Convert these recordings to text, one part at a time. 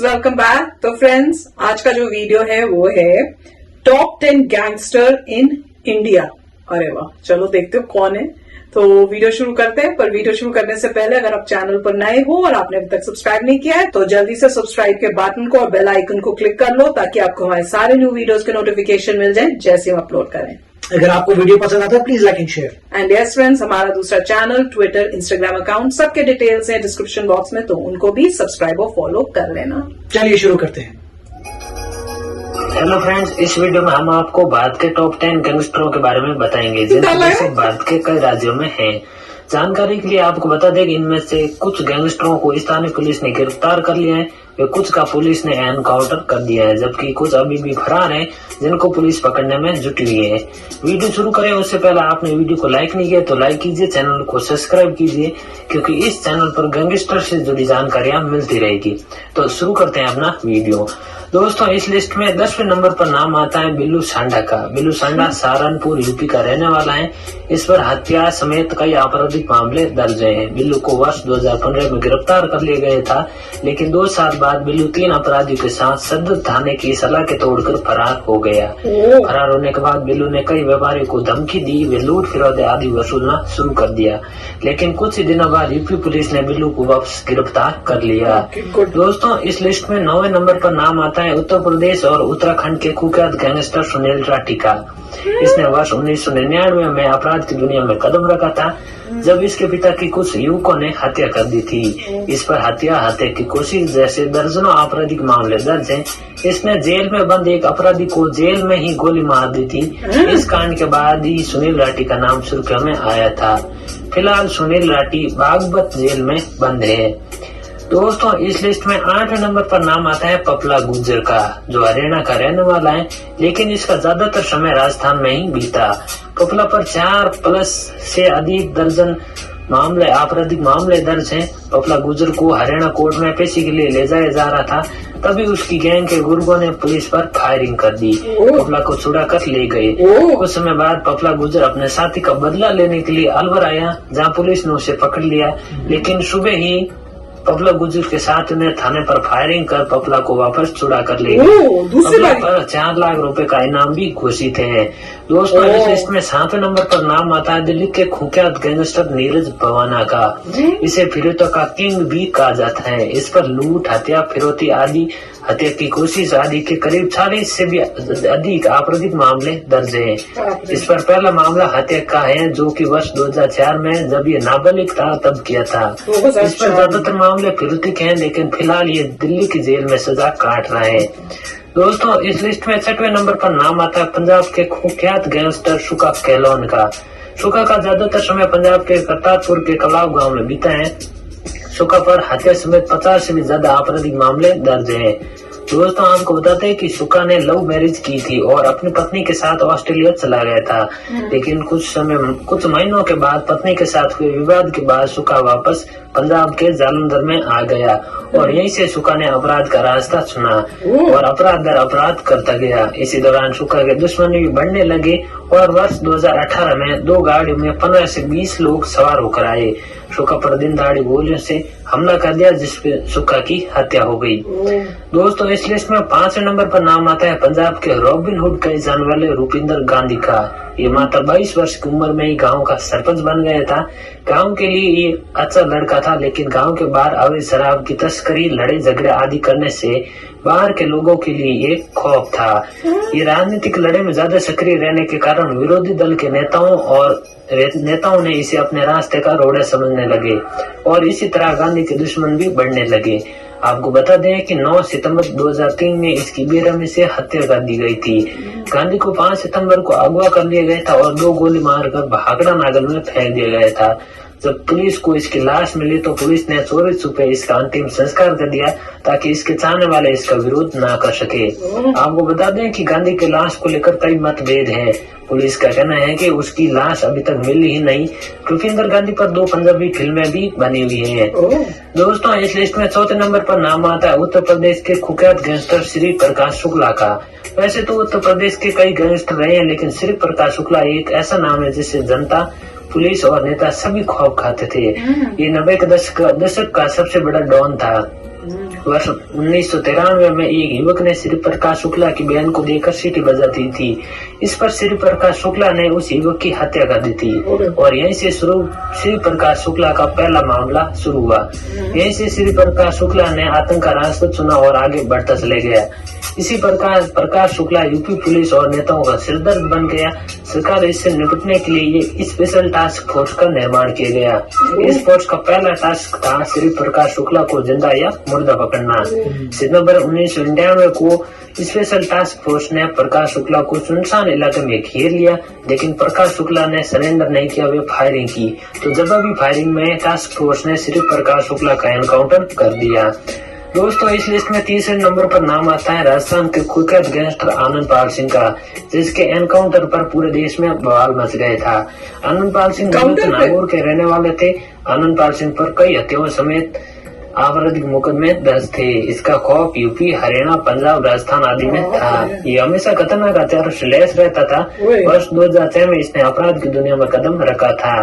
Welcome back. तो friends, आज का जो वीडियो है वो है टॉप 10 गैंगस्टर इन इंडिया। अरे वाह, चलो देखते हो कौन है। तो वीडियो शुरू करते हैं, पर वीडियो शुरू करने से पहले अगर आप चैनल पर नए हो और आपने अभी तक सब्सक्राइब नहीं किया है तो जल्दी से सब्सक्राइब के बटन को और बेल आइकन को क्लिक कर लो ताकि आपको हमारे सारे न्यू वीडियोस के नोटिफिकेशन मिल जाए जैसे हम अपलोड करें। अगर आपको वीडियो पसंद आता है please like and share. And yes friends, हमारा दूसरा चैनल, ट्विटर, इंस्टाग्राम अकाउंट, सबके डिटेल्स है डिस्क्रिप्शन बॉक्स में, तो उनको भी सब्सक्राइब और फॉलो कर लेना। चलिए शुरू करते हैं। हेलो फ्रेंड्स, इस वीडियो में हम आपको भारत के टॉप 10 गैंगस्टरों के बारे में बताएंगे जिनमें से भारत के कई राज्यों में हैं। जानकारी के लिए आपको बता दें कि इनमें से कुछ गैंगस्टरों को स्थानीय पुलिस ने गिरफ्तार कर लिया है, वे कुछ का पुलिस ने एनकाउंटर कर दिया है, जबकि कुछ अभी भी फरार हैं जिनको पुलिस पकड़ने में जुटी हुई है। वीडियो शुरू करें उससे पहले आपने वीडियो को लाइक नहीं किया तो लाइक कीजिए, चैनल को सब्सक्राइब कीजिए क्योंकि इस चैनल पर गैंगस्टर से जुड़ी जानकारियां मिलती रहेगी। तो शुरू करते हैं अपना वीडियो। दोस्तों, इस लिस्ट में 10वें नंबर पर नाम आता है बिल्लू सांडा का। बिल्लू सांडा सहारनपुर यूपी का रहने वाला है। इस पर हत्या समेत कई आपराधिक मामले दर्ज हैं। बिल्लू को वर्ष 2015 में गिरफ्तार कर लिया गया था, लेकिन 2 साल बाद बिल्लू 3 अपराधियों के साथ सदर थाने की सलाह के तोड़कर फरार हो गया। फरार होने के बाद बिल्लू ने कई व्यापारियों को धमकी दी, वे लूट फिरौती आदि वसूलना शुरू कर दिया, लेकिन कुछ ही दिनों बाद यूपी पुलिस ने बिल्लू को वापस गिरफ्तार कर लिया। दोस्तों, इस लिस्ट में 9वें नंबर पर नाम आता है उत्तर प्रदेश और उत्तराखंड के कुख्यात गैंगस्टर सुनील राठी का। इसने वर्ष 1999 में अपराध की दुनिया में कदम रखा था जब इसके पिता की कुछ युवकों ने हत्या कर दी थी। इस पर हत्या की कोशिश जैसे दर्जनों आपराधिक मामले दर्ज हैं। इसने जेल में बंद एक अपराधी को जेल में ही गोली मार दी थी। इस कांड के बाद ही सुनील राठी का नाम सुर्खियों में आया था। फिलहाल सुनील राठी बागपत जेल में बंद है। दोस्तों, इस लिस्ट में 8वें नंबर पर नाम आता है पपला गुर्जर का, जो हरियाणा का रहने वाला है, लेकिन इसका ज्यादातर समय राजस्थान में ही बीता। पपला पर 4+ से अधिक दर्जन आपराधिक मामले दर्ज हैं। पपला गुर्जर को हरियाणा कोर्ट में पेशी के लिए ले जाया जा रहा था, तभी उसकी गैंग के गुर्गों ने पुलिस पर फायरिंग कर दी। पपला को छुड़ा कर ले गए। कुछ समय बाद पपला गुर्जर अपने साथी का बदला लेने के लिए अलवर आया, जहां पुलिस ने उसे पकड़ लिया, लेकिन सुबह ही पपला गुर्जर के साथ ने थाने पर फायरिंग कर पपला को वापस छुड़ा कर ले गए। पपला पर 4 लाख रुपए का इनाम भी घोषित है। दोस्तों, इस लिस्ट में 7वें नंबर पर नाम आता है दिल्ली के कुख्यात गैंगस्टर नीरज भवाना का। इसे फिरौती का किंग भी कहा जाता है। इस पर लूट, हत्या, फिरौती आदि, हत्या की कोशिश आदि के करीब 40 से भी अधिक आपराधिक मामले दर्ज हैं। इस पर पहला मामला हत्या का है, जो कि वर्ष 2004 में जब ये नाबालिग था तब किया था। इस पर ज्यादातर मामले फिरौती के हैं, लेकिन फिलहाल ये दिल्ली की जेल में सजा काट रहा है। दोस्तों, इस लिस्ट में 6वें नंबर पर नाम आता है पंजाब के कुख्यात गैंगस्टर सुका कहलोन का। सुका का ज्यादातर समय पंजाब के करतारपुर के कलाव गांव में बीता है। सुका पर हत्या समेत 50 से भी ज्यादा आपराधिक मामले दर्ज हैं। दोस्तों, आपको बताते हैं कि सुका ने लव मैरिज की थी और अपनी पत्नी के साथ ऑस्ट्रेलिया चला गया था, लेकिन कुछ महीनों के बाद पत्नी के साथ हुए विवाद के बाद सुका वापस पंजाब के जालंधर में आ गया और यहीं से सुका ने अपराध का रास्ता चुना और अपराध दर अपराध करता गया। इसी दौरान सुका के दुश्मनी भी बढ़ने लगे और वर्ष 2018 में 2 गाड़ियों में 15 से 20 लोग सवार होकर आए। सुका पर दिन दहाड़े गोलियों से हमला कर दिया, जिसपे सुका की हत्या हो गई। दोस्तों, इस लिस्ट में 5वें नंबर पर नाम आता है पंजाब के रॉबिन हुड कहे जाने वाले रूपिंदर गांधी का। ये मात्र 22 वर्ष की उम्र में ही गांव का सरपंच बन गया था। गांव के लिए ये अच्छा लड़का था, लेकिन गांव के बाहर अवैध शराब की तस्करी, लड़ाई झगड़े आदि करने से बाहर के लोगों के लिए ये खौफ था। ये राजनीतिक लड़ाई में ज्यादा सक्रिय रहने के कारण विरोधी दल के नेताओं ने इसे अपने रास्ते का रोड़ा समझने लगे और इसी तरह गांधी के दुश्मन भी बढ़ने लगे। आपको बता दें कि 9 सितंबर 2003 में इसकी बेरहमी से हत्या कर दी गई थी। गांधी को 5 सितंबर को अगवा कर लिया गया था और 2 गोली मारकर भाखड़ा नागल में फेंक दिया गया था। जब पुलिस को इसकी लाश मिली तो पुलिस ने चोरी छुपे इसका अंतिम संस्कार कर दिया ताकि इसके चाहने वाले इसका विरोध ना कर सके। आपको बता दें कि गांधी की लाश को लेकर कई मतभेद हैं। पुलिस का कहना है कि उसकी लाश अभी तक मिली ही नहीं। रूपिंदर गांधी पर 2 पंजाबी फिल्में भी बनी हुई हैं। दोस्तों, इस लिस्ट में 4थे नंबर पर नाम आता है उत्तर प्रदेश के कुख्यात गैंगस्टर श्री प्रकाश शुक्ला का। वैसे तो उत्तर प्रदेश के कई गैंगस्टर रहे हैं, लेकिन श्री प्रकाश शुक्ला एक ऐसा नाम है जिससे जनता, पुलिस और नेता सभी खौफ खाते थे। ये 90 के दशक का सबसे बड़ा डॉन था। वर्ष 1993 में एक युवक ने श्री प्रकाश शुक्ला की बहन को देखकर सीटी बजा दी थी। इस पर श्री प्रकाश शुक्ला ने उस युवक की हत्या कर दी थी और यहीं से श्री प्रकाश शुक्ला का पहला मामला शुरू हुआ। यहीं से श्री प्रकाश शुक्ला ने आतंक का रास्ता चुना और आगे बढ़ता चले गया। इसी प्रकार प्रकाश शुक्ला यूपी पुलिस और नेताओं का सिरदर्द बन गया। सरकार इससे निपटने के लिए ये स्पेशल टास्क फोर्स का निर्माण किया गया। इस फोर्स का पहला टास्क था श्री प्रकाश शुक्ला को जिंदा या मुर्दा पकड़ना। सितंबर 1999 को स्पेशल टास्क फोर्स ने प्रकाश शुक्ला को सुनसान इलाके में घेर लिया, लेकिन प्रकाश शुक्ला ने सरेंडर नहीं किया, वे फायरिंग की। तो जवाबी फायरिंग में टास्क फोर्स ने श्री प्रकाश शुक्ला का एनकाउंटर कर दिया। दोस्तों, इस लिस्ट में तीसरे नंबर पर नाम आता है राजस्थान के कुख्यात गैंगस्टर आनंद पाल सिंह का, जिसके एनकाउंटर पर पूरे देश में बवाल मच गया था। आनंद पाल सिंह नागौर के रहने वाले थे। आनंद पाल सिंह पर कई हत्याओं समेत आपराधिक मुकदमे दर्ज थे। इसका खौफ यूपी, हरियाणा, पंजाब, राजस्थान आदि में था। ये हमेशा खतरनाक हथियारों से लैस रहता था। वर्ष 2006 में इसने अपराध की दुनिया में कदम रखा था।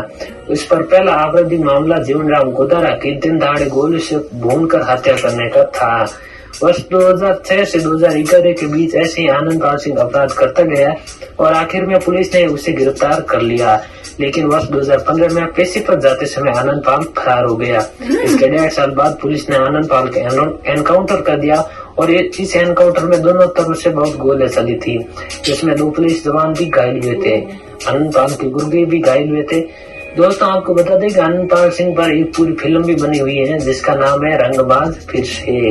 इस पर पहला आपराधिक मामला जीवनराम गोदारा की दिन दहाड़े गोली से भूनकर हत्या करने का था। वर्ष 2006 से 2011 के बीच ऐसे ही आनंद पाल सिंह अपराध करता गया और आखिर में पुलिस ने उसे गिरफ्तार कर लिया। लेकिन वर्ष 2015 में पेशी पर जाते समय आनंद पाल फरार हो गया। इसके 1.5 साल बाद पुलिस ने आनंद पाल के एनकाउंटर कर दिया और इस एनकाउंटर में दोनों तरफ से बहुत गोलियां चली थी, जिसमें 2 पुलिस जवान भी घायल हुए थे। आनंद पाल के गुर्गे भी घायल हुए थे। दोस्तों, आपको बता दें कि आनंद पाल सिंह पर एक पूरी फिल्म भी बनी हुई है, जिसका नाम है रंगबाज फिर से।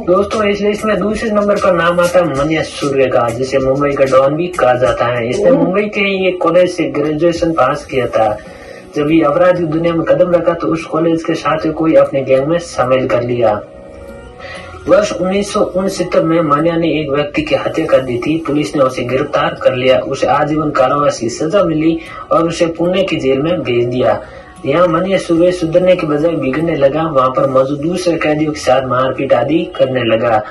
दोस्तों, इस लिस्ट में दूसरे नंबर पर नाम आता है मनीष सूर्य का, जिसे मुंबई का डॉन भी कहा जाता है। इसने मुंबई के ही एक कॉलेज से ग्रेजुएशन पास किया था। जब ये अपराध की दुनिया में कदम रखा तो उस कॉलेज के साथ कोई अपने गैंग में शामिल कर लिया। वर्ष 1969 में मान्या ने एक व्यक्ति की हत्या कर दी थी। पुलिस ने उसे गिरफ्तार कर लिया। उसे आजीवन कारावास की सजा मिली और उसे पुणे की जेल में भेज दिया। यहाँ मान्या सूर्य सुधरने के बजाय बिगड़ने लगा। वहाँ पर मौजूद दूसरे कैदियों के साथ मारपीट आदि करने लगा।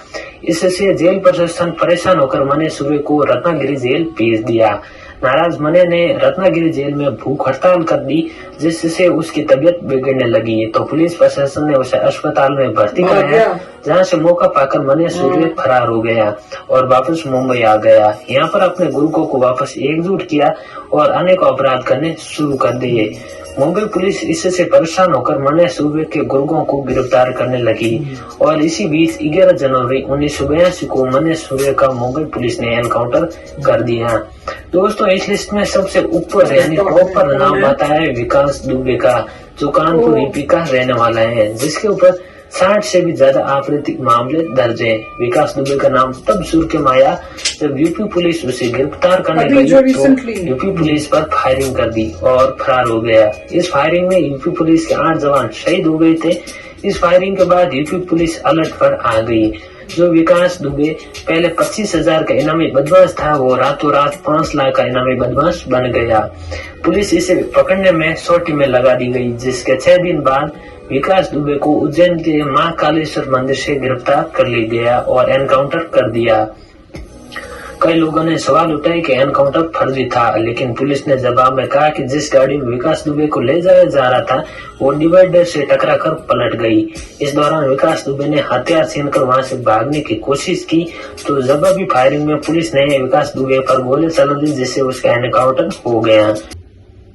इससे जेल प्रशासन परेशान होकर मान्या सूर्य को रत्नागिरी जेल भेज दिया। नाराज मने ने रत्नागिरी जेल में भूख हड़ताल कर दी, जिससे उसकी तबीयत बिगड़ने लगी। तो पुलिस प्रशासन ने उसे अस्पताल में भर्ती कराया, जहां से मौका पाकर मने सूर्य फरार हो गया और वापस मुंबई आ गया। यहाँ पर अपने गुर्गों को वापस एकजुट किया और अनेक अपराध करने शुरू कर दिए। मुंबई पुलिस इससे परेशान होकर मने सूर्य के गुर्गों को गिरफ्तार करने लगी और इसी बीच 11 जनवरी 1982 को मने सूर्य का मुंबई पुलिस ने एनकाउंटर कर दिया। दोस्तों, इस लिस्ट में सबसे ऊपर यानी टॉप पर नाम आता है विकास दुबे का, जो कानपुर यूपी का रहने वाला है, जिसके ऊपर 60 से भी ज्यादा आपराधिक मामले दर्ज है। विकास दुबे का नाम तब सुर्खियों में आया जब यूपी पुलिस उसे गिरफ्तार करने गई तो यूपी पुलिस पर फायरिंग कर दी और फरार हो गया। इस फायरिंग में यूपी पुलिस के 8 जवान शहीद हो गए थे। इस फायरिंग के बाद यूपी पुलिस अलर्ट पर आ गई। जो विकास दुबे पहले 25,000 का इनामी बदमाश था, वो रातों रात 5 लाख का इनामी बदमाश बन गया। पुलिस इसे पकड़ने में सोटी में लगा दी गई, जिसके 6 दिन बाद विकास दुबे को उज्जैन के मां कालेश्वर मंदिर से गिरफ्तार कर लिया गया और एनकाउंटर कर दिया। कई लोगों ने सवाल उठाए कि एनकाउंटर फर्जी था, लेकिन पुलिस ने जवाब में कहा कि जिस गाड़ी में विकास दुबे को ले जाया जा रहा था वो डिवाइडर से टकरा कर पलट गई। इस दौरान विकास दुबे ने हथियार छीनकर वहां से भागने की कोशिश की, तो जवाबी फायरिंग में पुलिस ने विकास दुबे पर गोली चला दी, जिससे उसका एनकाउंटर हो गया।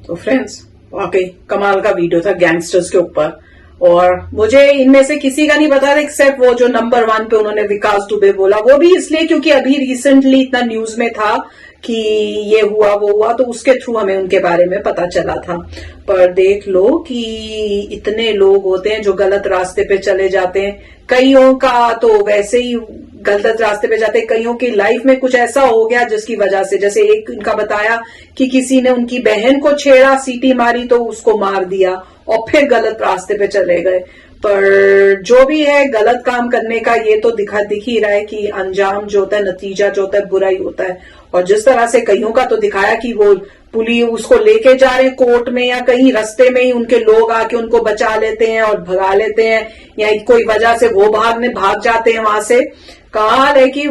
तो फ्रेंड्स, वाकई कमाल का वीडियो था गैंगस्टर्स के ऊपर, और मुझे इनमें से किसी का नहीं पता था एक्सेप्ट वो जो नंबर 1 पे उन्होंने विकास दुबे बोला, वो भी इसलिए क्योंकि अभी रिसेंटली इतना न्यूज में था कि ये हुआ वो हुआ, तो उसके थ्रू हमें उनके बारे में पता चला था। पर देख लो कि इतने लोग होते हैं जो गलत रास्ते पे चले जाते हैं। कईयों का तो वैसे ही गलत रास्ते पे जाते, कईयों की लाइफ में कुछ ऐसा हो गया जिसकी वजह से, जैसे एक इनका बताया कि किसी ने उनकी बहन को छेड़ा, सीटी मारी तो उसको मार दिया और फिर गलत रास्ते पे चले गए। पर जो भी है, गलत काम करने का ये तो दिख ही रहा है कि अंजाम जो होता है, नतीजा जो होता है, बुरा ही होता है। और जिस तरह से कईयों का तो दिखाया कि वो पुलिस उसको लेके जा रहे हैं कोर्ट में, या कहीं रास्ते में ही उनके लोग आके उनको बचा लेते हैं और भगा लेते हैं, या कोई वजह से वो भाग जाते हैं वहां से। कहाल है कि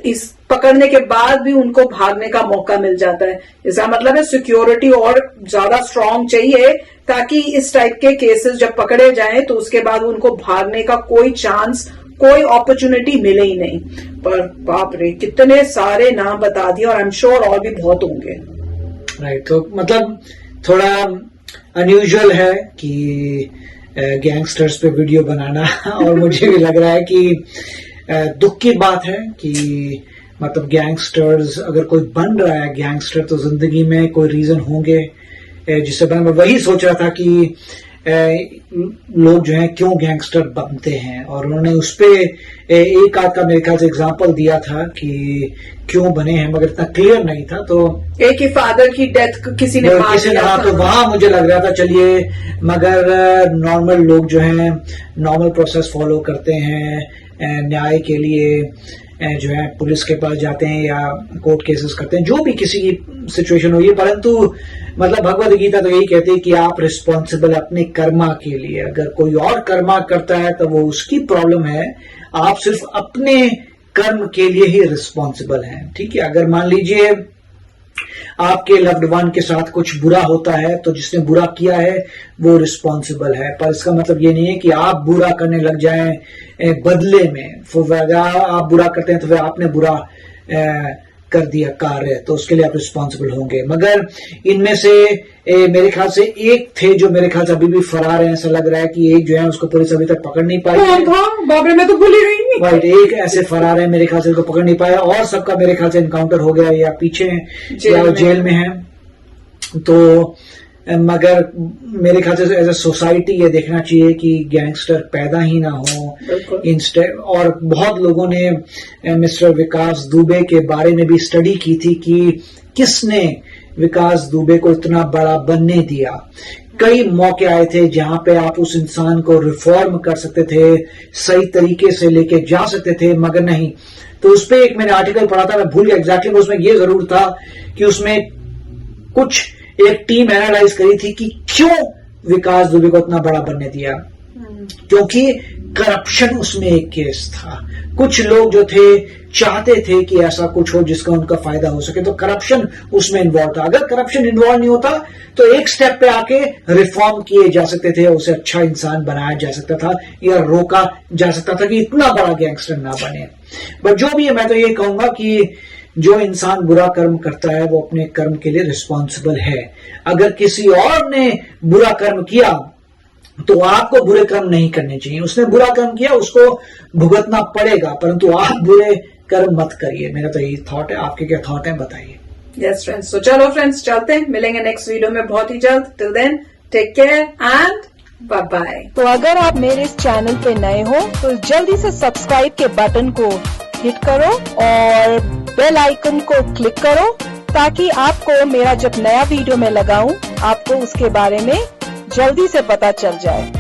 इस पकड़ने के बाद भी उनको भागने का मौका मिल जाता है। इसका मतलब है सिक्योरिटी और ज्यादा स्ट्रांग चाहिए, ताकि इस टाइप के केसेस जब पकड़े जाएं तो उसके बाद उनको भागने का कोई चांस कोई अपॉर्चुनिटी मिले ही नहीं। पर बाप रे कितने सारे नाम बता दिए, और आई एम श्योर और भी बहुत होंगे। राइट, तो मतलब थोड़ा अनयूजुअल है कि गैंगस्टर्स पे वीडियो बनाना और मुझे भी लग रहा है कि दुख की बात है कि मतलब गैंगस्टर्स, अगर कोई बन रहा है गैंगस्टर तो जिंदगी में कोई रीजन होंगे जिससे मैं वही सोच रहा था कि लोग जो हैं क्यों गैंगस्टर बनते हैं, और उन्होंने उस पे एक आध का मेरे ख्याल से एग्जांपल दिया था कि क्यों बने हैं, मगर इतना क्लियर नहीं था। तो एक ही फादर की डेथ किसी ने मार दिया था, तो वहां मुझे लग रहा था चलिए, मगर नॉर्मल लोग जो हैं नॉर्मल प्रोसेस फॉलो करते हैं, न्याय के लिए जो है पुलिस के पास जाते हैं या कोर्ट केसेस करते हैं, जो भी किसी की सिचुएशन हुई है। परंतु मतलब भगवद गीता तो यही कहती है कि आप रिस्पॉन्सिबल अपने कर्मा के लिए, अगर कोई और कर्मा करता है तो वो उसकी प्रॉब्लम है, आप सिर्फ अपने कर्म के लिए ही रिस्पॉन्सिबल हैं। ठीक है, अगर मान लीजिए आपके लव्ड वन के साथ कुछ बुरा होता है तो जिसने बुरा किया है वो रिस्पॉन्सिबल है, पर इसका मतलब ये नहीं है कि आप बुरा करने लग जाएं बदले में। अगर आप बुरा करते हैं तो फिर आपने बुरा कर दिया कार्य, तो उसके लिए आप रिस्पॉन्सिबल होंगे। मगर इनमें से मेरे ख्याल से एक थे जो मेरे ख्याल से अभी भी फरार है, ऐसा लग रहा है कि एक जो है उसको पुलिस अभी तक पकड़ नहीं पाई। कौन था? बाबरे मैं तो भूल ही गई। राइट, एक ऐसे फरार है मेरे ख्याल से, उसको पकड़ नहीं पाया, और सबका मेरे ख्याल से इनकाउंटर हो गया या पीछे जेल में है। तो मगर मेरे ख्याल से एज ए सोसाइटी ये देखना चाहिए कि गैंगस्टर पैदा ही ना हो इंस्टेड। और बहुत लोगों ने मिस्टर विकास दुबे के बारे में भी स्टडी की थी कि किसने विकास दुबे को इतना बड़ा बनने दिया। कई मौके आए थे जहां पे आप उस इंसान को रिफॉर्म कर सकते थे, सही तरीके से लेके जा सकते थे, मगर नहीं। तो उस पर एक मैंने आर्टिकल पढ़ा था, मैं भूल गया एग्जैक्टली, उसमें ये जरूर था कि उसमें कुछ एक टीम एनालाइज करी थी कि क्यों विकास दुबे को इतना बड़ा बनने दिया, क्योंकि करप्शन उसमें एक केस था। कुछ लोग जो थे चाहते थे कि ऐसा कुछ हो जिसका उनका फायदा हो सके, तो करप्शन उसमें इन्वॉल्व था। अगर करप्शन इन्वॉल्व नहीं होता तो एक स्टेप पे आके रिफॉर्म किए जा सकते थे, उसे अच्छा इंसान बनाया जा सकता था या रोका जा सकता था कि इतना बड़ा गैंगस्टर ना बने। बट जो भी है, मैं तो ये कहूंगा कि जो इंसान बुरा कर्म करता है वो अपने कर्म के लिए रिस्पॉन्सिबल है। अगर किसी और ने बुरा कर्म किया तो आपको बुरे कर्म नहीं करने चाहिए। उसने बुरा कर्म किया, उसको भुगतना पड़ेगा, परंतु आप बुरे कर्म मत करिए। मेरा तो यही थॉट है, आपके क्या थॉट है बताइए। यस फ्रेंड्स, तो चलो फ्रेंड्स चलते हैं, मिलेंगे नेक्स्ट वीडियो में बहुत ही जल्द। Till then take care and bye bye. तो अगर आप मेरे इस चैनल पे नए हो तो जल्दी से सब्सक्राइब के बटन को हिट करो और बेल आइकन को क्लिक करो, ताकि आपको मेरा जब नया वीडियो मैं लगाऊं आपको उसके बारे में जल्दी से पता चल जाए।